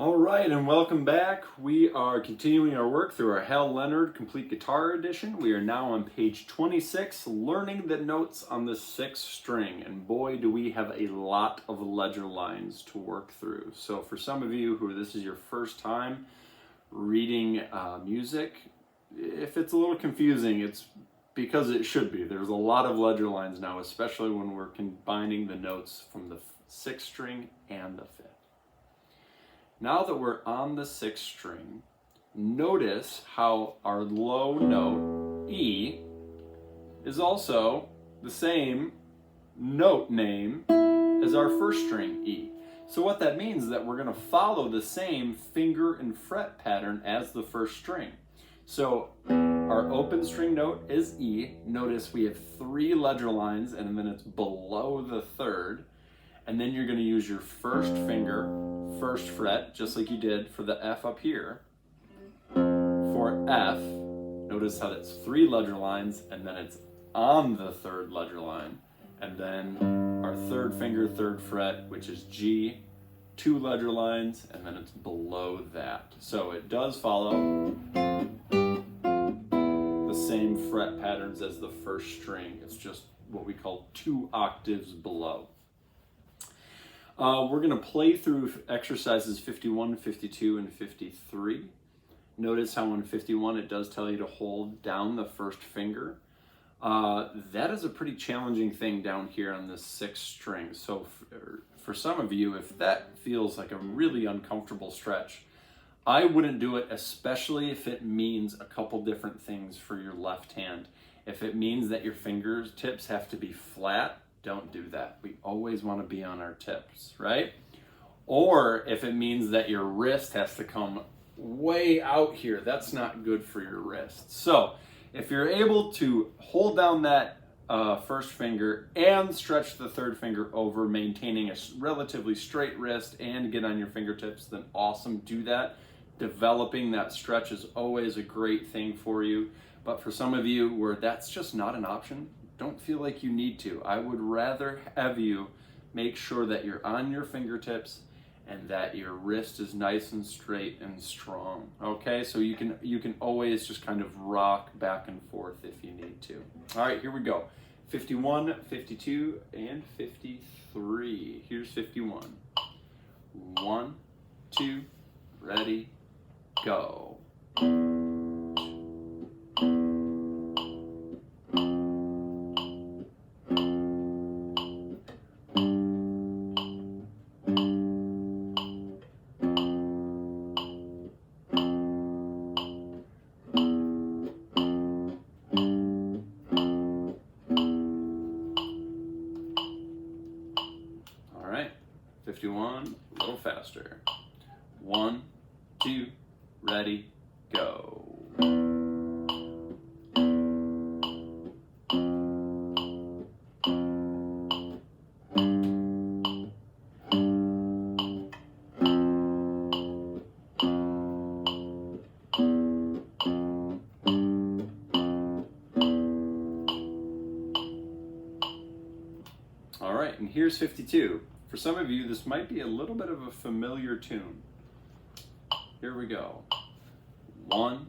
All right, and welcome back. We are continuing our work through our Leonard Complete Guitar Edition. We are now on page 26, learning the notes on the sixth string. And boy, do we have a lot of ledger lines to work through. So for some of you who this is your first time reading music, if it's a little confusing, it's because it should be. There's a lot of ledger lines now, especially when we're combining the notes from the sixth string and the fifth. Now that we're on the sixth string, notice how our low note, E, is also the same note name as our first string, E. So what that means is that we're going to follow the same finger and fret pattern as the first string. So our open string note is E. Notice we have 3 ledger lines and then it's below the third. And then you're going to use your first finger, first fret, just like you did for the F up here. For F, notice how that's 3 ledger lines and then it's on the third ledger line. And then our third finger, third fret, which is G, 2 ledger lines, and then it's below that. So it does follow the same fret patterns as the first string. It's just what we call 2 octaves below. We're going to play through exercises 51, 52, and 53. Notice how in 51 it does tell you to hold down the first finger. That is a pretty challenging thing down here on the sixth string. So for some of you, if that feels like a really uncomfortable stretch, I wouldn't do it, especially if it means a couple different things for your left hand. If it means that your fingertips have to be flat, don't do that. We always want to be on our tips, right? Or if it means that your wrist has to come way out here, that's not good for your wrist. So if you're able to hold down that first finger and stretch the third finger over, maintaining a relatively straight wrist and get on your fingertips, then awesome, do that. Developing that stretch is always a great thing for you. But for some of you where that's just not an option, don't feel like you need to. I would rather have you make sure that you're on your fingertips and that your wrist is nice and straight and strong. Okay, so you can always just kind of rock back and forth if you need to. All right, here we go. 51, 52, and 53. Here's 51. 1, 2, ready, go. All right, 51, a little faster. 1, 2, ready, go. All right, and here's 52. For some of you, this might be a little bit of a familiar tune. Here we go. 1,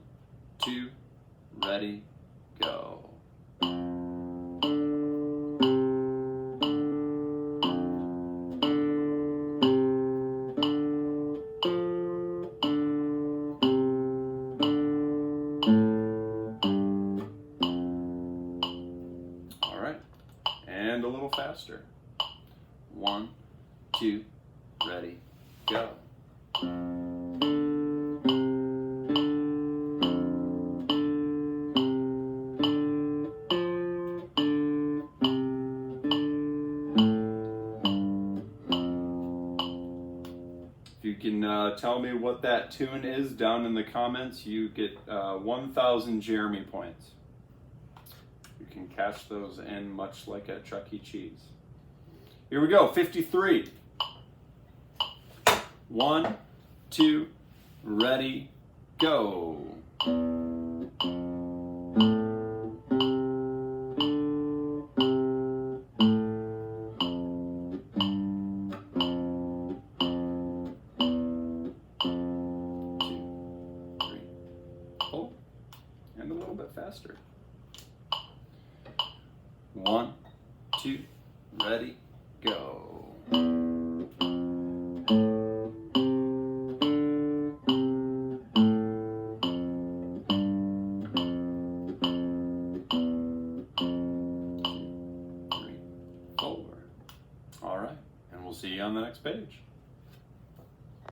2, ready, go. All right, and a little faster. 1, 2, ready, go. If you can tell me what that tune is down in the comments, you get 1,000 Jeremy points. You can cash those in much like at Chuck E. Cheese. Here we go, 53. 1, 2, ready, go. All faster. 1, 2, ready, go. All right, and we'll see you on the next page.